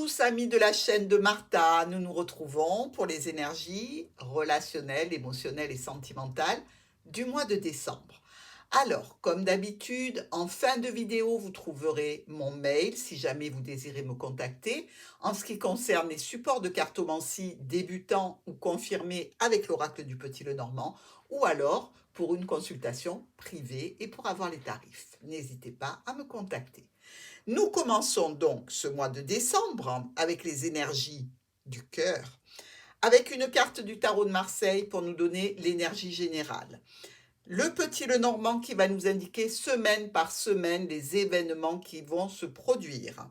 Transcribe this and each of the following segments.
tous, amis de la chaîne de Martha, nous nous retrouvons pour les énergies relationnelles, émotionnelles et sentimentales du mois de décembre. Alors, comme d'habitude, en fin de vidéo, vous trouverez mon mail si jamais vous désirez me contacter. En ce qui concerne les supports de cartomancie débutants ou confirmés avec l'oracle du Petit Lenormand, ou alors pour une consultation privée et pour avoir les tarifs. N'hésitez pas à me contacter. Nous commençons donc ce mois de décembre avec les énergies du cœur, avec une carte du tarot de Marseille pour nous donner l'énergie générale. Le petit Lenormand qui va nous indiquer semaine par semaine les événements qui vont se produire.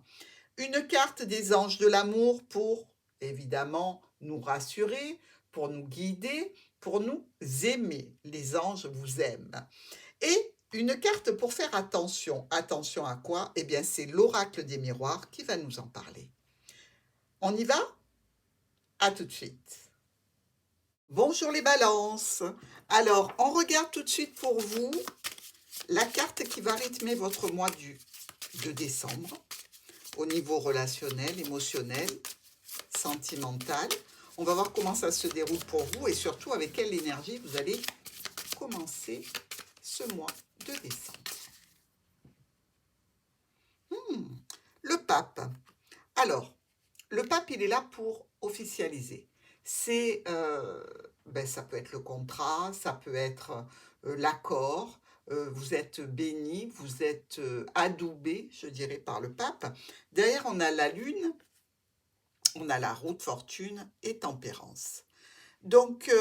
Une carte des anges de l'amour pour, évidemment, nous rassurer, pour nous guider, pour nous aimer. Les anges vous aiment. Et une carte pour faire attention. Attention à quoi? Eh bien, c'est l'oracle des miroirs qui va nous en parler. On y va? À tout de suite. Bonjour les balances. Alors, on regarde tout de suite pour vous la carte qui va rythmer votre mois de décembre au niveau relationnel, émotionnel, sentimental. On va voir comment ça se déroule pour vous et surtout avec quelle énergie vous allez commencer ce mois de décembre. Le pape. Alors, le pape, il est là pour officialiser. C'est, ça peut être le contrat, ça peut être l'accord. Vous êtes béni, vous êtes adoubé, je dirais, par le pape. Derrière, on a la lune, on a la roue de fortune et tempérance. Donc,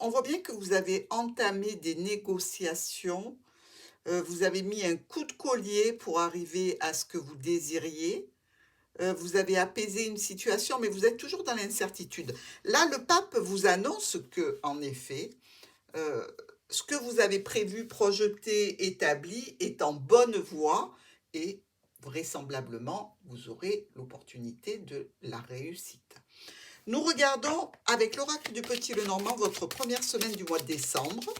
on voit bien que vous avez entamé des négociations. Vous avez mis un coup de collier pour arriver à ce que vous désiriez. Vous avez apaisé une situation, mais vous êtes toujours dans l'incertitude. Là, le pape vous annonce que, en effet, euh, ce que vous avez prévu, projeté, établi est en bonne voie et vraisemblablement, vous aurez l'opportunité de la réussite. Nous regardons avec l'oracle du Petit Lenormand votre première semaine du mois de décembre.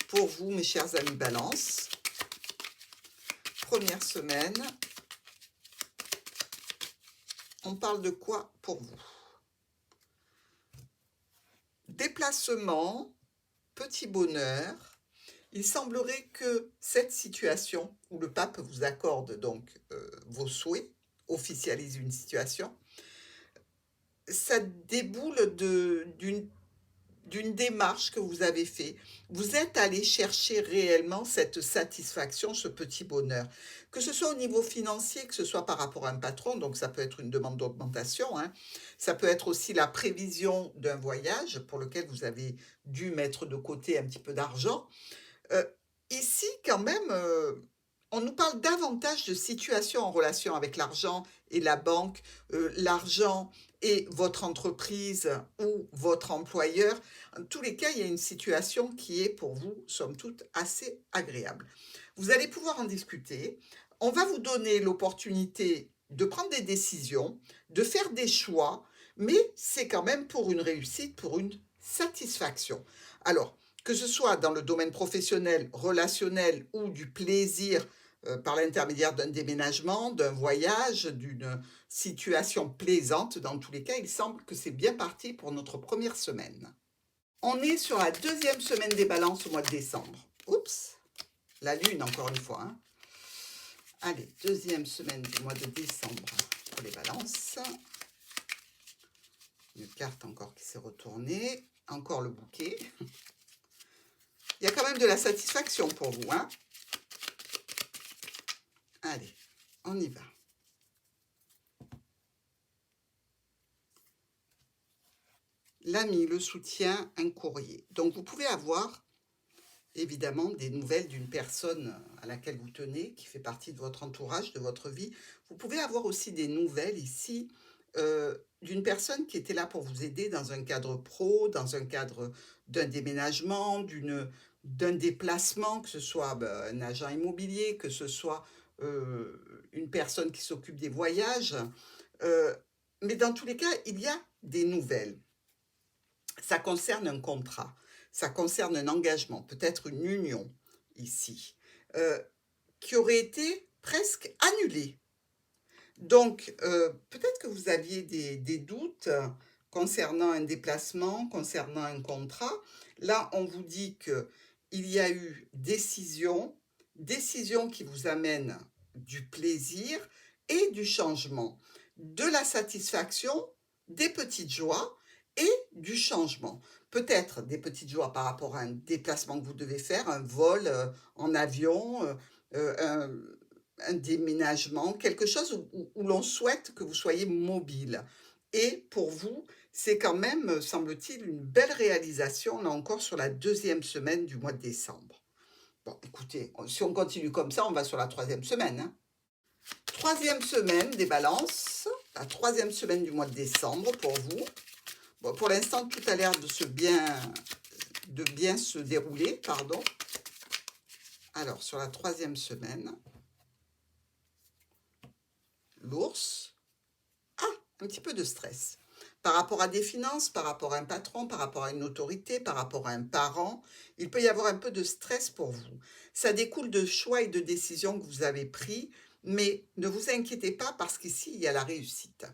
Pour vous, mes chers amis Balance, première semaine, on parle de quoi pour vous? Déplacement, petit bonheur. Il semblerait que cette situation où le pape vous accorde donc vos souhaits, officialise une situation, ça déboule d'une démarche que vous avez fait. Vous êtes allé chercher réellement cette satisfaction, ce petit bonheur. Que ce soit au niveau financier, que ce soit par rapport à un patron, donc ça peut être une demande d'augmentation, hein. Ça peut être aussi la prévision d'un voyage pour lequel vous avez dû mettre de côté un petit peu d'argent. Euh, Ici, quand même, on nous parle davantage de situations en relation avec l'argent et la banque, l'argent et votre entreprise ou votre employeur. En tous les cas, il y a une situation qui est pour vous, somme toute, assez agréable. Vous allez pouvoir en discuter. On va vous donner l'opportunité de prendre des décisions, de faire des choix, mais c'est quand même pour une réussite, pour une satisfaction. Alors, que ce soit dans le domaine professionnel, relationnel ou du plaisir par l'intermédiaire d'un déménagement, d'un voyage, d'une situation plaisante, dans tous les cas, il semble que c'est bien parti pour notre première semaine. On est sur la deuxième semaine des balances au mois de décembre. Oups, la lune encore une fois, hein. Allez, deuxième semaine du mois de décembre pour les balances. Une carte encore qui s'est retournée. Encore le bouquet. Il y a quand même de la satisfaction pour vous, hein? Allez, on y va. L'ami, le soutien, un courrier. Donc, vous pouvez avoir, évidemment, des nouvelles d'une personne à laquelle vous tenez, qui fait partie de votre entourage, de votre vie. Vous pouvez avoir aussi des nouvelles ici d'une personne qui était là pour vous aider dans un cadre pro, dans un cadre d'un déménagement, d'un déplacement, que ce soit un agent immobilier, que ce soit une personne qui s'occupe des voyages. Euh, mais dans tous les cas, il y a des nouvelles. Ça concerne un contrat, ça concerne un engagement, peut-être une union ici, qui aurait été presque annulée. Donc, peut-être que vous aviez des doutes concernant un déplacement, concernant un contrat. Là, on vous dit qu'il y a eu décision qui vous amène du plaisir et du changement, de la satisfaction, des petites joies et du changement. Peut-être des petites joies par rapport à un déplacement que vous devez faire, un vol en avion, un déménagement, quelque chose où l'on souhaite que vous soyez mobile. Et pour vous, c'est quand même, semble-t-il, une belle réalisation, là encore, sur la 2e semaine du mois de décembre. Bon, écoutez, si on continue comme ça, on va sur la 3e semaine, hein. 3e semaine des balances, la 3e semaine du mois de décembre pour vous. Bon, pour l'instant, tout a l'air de bien se dérouler, pardon. Alors, sur la 3e semaine, l'ours, un petit peu de stress. Par rapport à des finances, par rapport à un patron, par rapport à une autorité, par rapport à un parent, il peut y avoir un peu de stress pour vous. Ça découle de choix et de décisions que vous avez pris, mais ne vous inquiétez pas parce qu'ici, il y a la réussite.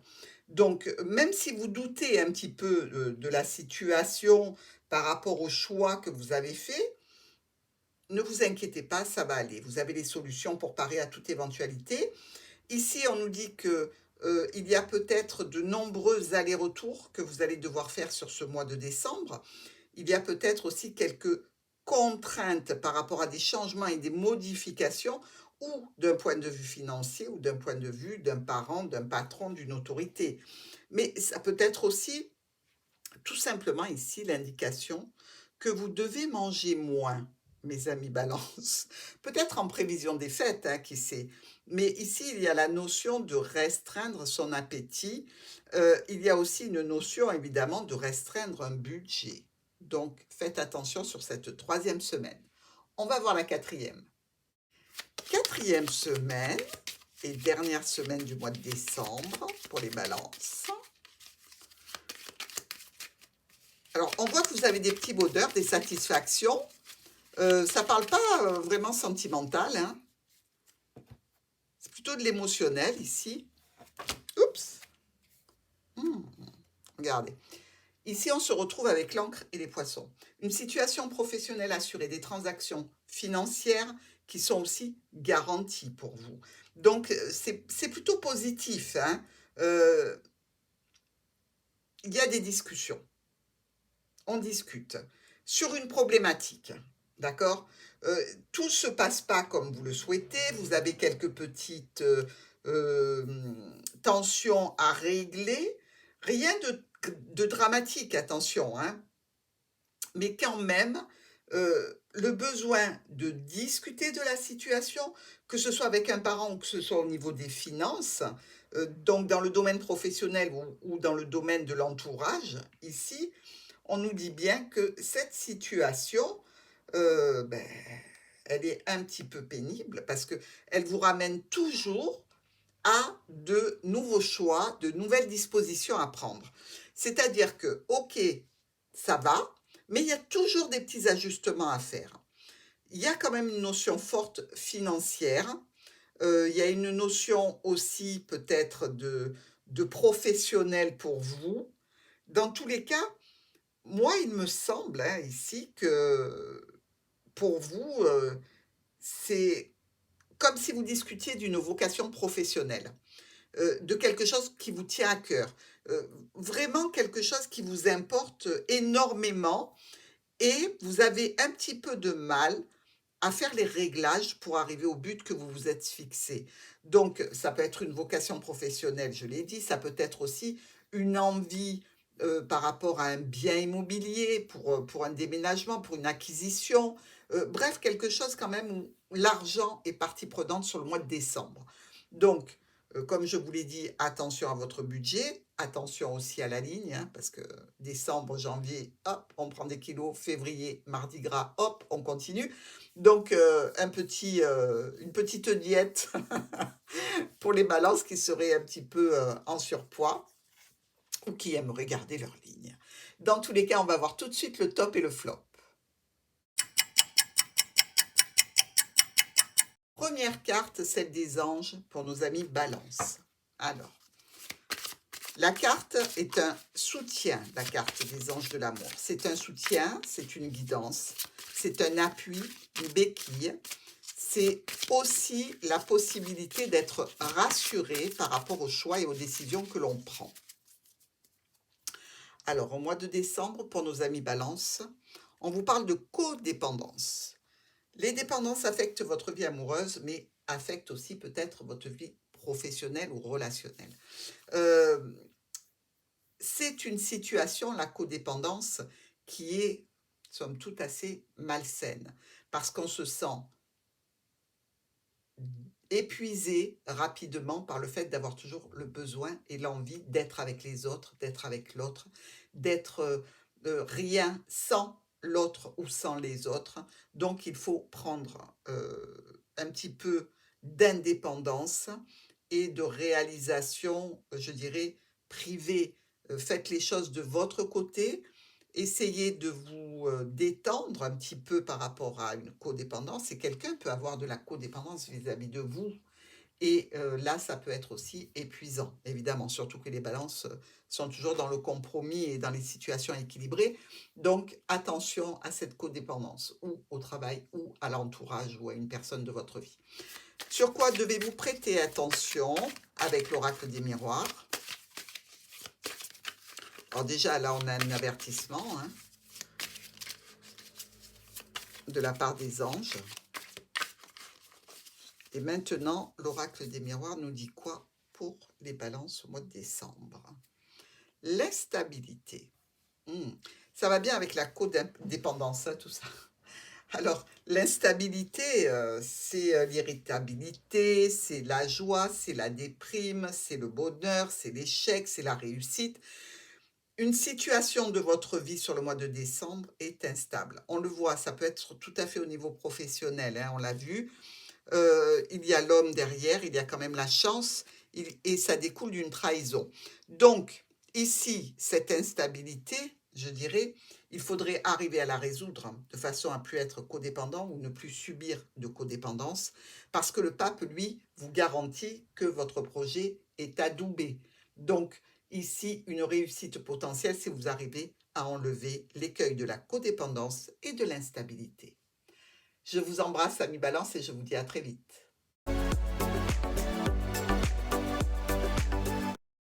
Donc, même si vous doutez un petit peu de la situation par rapport au choix que vous avez fait, ne vous inquiétez pas, ça va aller. Vous avez les solutions pour parer à toute éventualité. Ici, on nous dit que il y a peut-être de nombreux allers-retours que vous allez devoir faire sur ce mois de décembre. Il y a peut-être aussi quelques contraintes par rapport à des changements et des modifications, ou d'un point de vue financier, ou d'un point de vue d'un parent, d'un patron, d'une autorité. Mais ça peut être aussi, tout simplement ici, l'indication que vous devez manger moins, mes amis balance. Peut-être en prévision des fêtes, hein, qui sait. Mais ici, il y a la notion de restreindre son appétit. Il y a aussi une notion, évidemment, de restreindre un budget. Donc, faites attention sur cette 3e semaine. On va voir la 4e. 4e semaine et dernière semaine du mois de décembre pour les balances. Alors, on voit que vous avez des petits bonheurs, des satisfactions. Ça ne parle pas vraiment sentimental, hein. C'est plutôt de l'émotionnel ici. Oups. Regardez. Ici, on se retrouve avec l'encre et les poissons. Une situation professionnelle assurée, des transactions financières qui sont aussi garanties pour vous. Donc, c'est plutôt positif, hein. Il y a des discussions. On discute sur une problématique, d'accord? Tout ne se passe pas comme vous le souhaitez, vous avez quelques petites tensions à régler, rien de dramatique, attention, hein, mais quand même, le besoin de discuter de la situation, que ce soit avec un parent ou que ce soit au niveau des finances, donc dans le domaine professionnel ou dans le domaine de l'entourage, ici, on nous dit bien que cette situation, ben, elle est un petit peu pénible parce qu'elle vous ramène toujours à de nouveaux choix, de nouvelles dispositions à prendre. C'est-à-dire que, OK, ça va, mais il y a toujours des petits ajustements à faire. Il y a quand même une notion forte financière, il y a une notion aussi peut-être de professionnel pour vous. Dans tous les cas, moi, il me semble, hein, ici, que pour vous, c'est comme si vous discutiez d'une vocation professionnelle, de quelque chose qui vous tient à cœur, vraiment quelque chose qui vous importe énormément et vous avez un petit peu de mal à faire les réglages pour arriver au but que vous vous êtes fixé. Donc, ça peut être une vocation professionnelle, je l'ai dit, ça peut être aussi une envie par rapport à un bien immobilier, pour un déménagement, pour une acquisition, bref, quelque chose quand même où l'argent est partie prenante sur le mois de décembre. Donc, comme je vous l'ai dit, attention à votre budget, attention aussi à la ligne, hein, parce que décembre, janvier, hop, on prend des kilos, février, mardi gras, hop, on continue. Donc, une petite diète pour les balances qui seraient un petit peu en surpoids ou qui aimeraient garder leur ligne. Dans tous les cas, on va voir tout de suite le top et le flop. Première carte, celle des anges pour nos amis balance. Alors, la carte est un soutien, la carte des anges de l'amour. C'est un soutien, c'est une guidance, c'est un appui, une béquille. C'est aussi la possibilité d'être rassuré par rapport aux choix et aux décisions que l'on prend. Alors, au mois de décembre, pour nos amis Balance, on vous parle de codépendance. Les dépendances affectent votre vie amoureuse, mais affectent aussi peut-être votre vie professionnelle ou relationnelle. Euh, c'est une situation, la codépendance, qui est, somme toute, assez malsaine, parce qu'on se sent épuisé rapidement par le fait d'avoir toujours le besoin et l'envie d'être avec les autres, d'être avec l'autre, d'être rien sans l'autre ou sans les autres. Donc il faut prendre un petit peu d'indépendance et de réalisation, je dirais, privée. Faites les choses de votre côté. Essayez de vous détendre un petit peu par rapport à une codépendance. Et quelqu'un peut avoir de la codépendance vis-à-vis de vous. Et là, ça peut être aussi épuisant, évidemment, surtout que les balances sont toujours dans le compromis et dans les situations équilibrées. Donc, attention à cette codépendance, ou au travail, ou à l'entourage, ou à une personne de votre vie. Sur quoi devez-vous prêter attention avec l'oracle des miroirs? Alors déjà, là, on a un avertissement de la part des anges. Et maintenant, l'oracle des miroirs nous dit quoi pour les balances au mois de décembre? L'instabilité. Ça va bien avec la codépendance, tout ça. Alors, l'instabilité, c'est l'irritabilité, c'est la joie, c'est la déprime, c'est le bonheur, c'est l'échec, c'est la réussite. Une situation de votre vie sur le mois de décembre est instable. On le voit, ça peut être tout à fait au niveau professionnel, on l'a vu. Il y a l'homme derrière, il y a quand même la chance, et ça découle d'une trahison. Donc, ici, cette instabilité, je dirais, il faudrait arriver à la résoudre de façon à ne plus être codépendant ou ne plus subir de codépendance, parce que le pape, lui, vous garantit que votre projet est adoubé. Donc, ici, une réussite potentielle si vous arrivez à enlever l'écueil de la codépendance et de l'instabilité. Je vous embrasse, amis Balance, et je vous dis à très vite.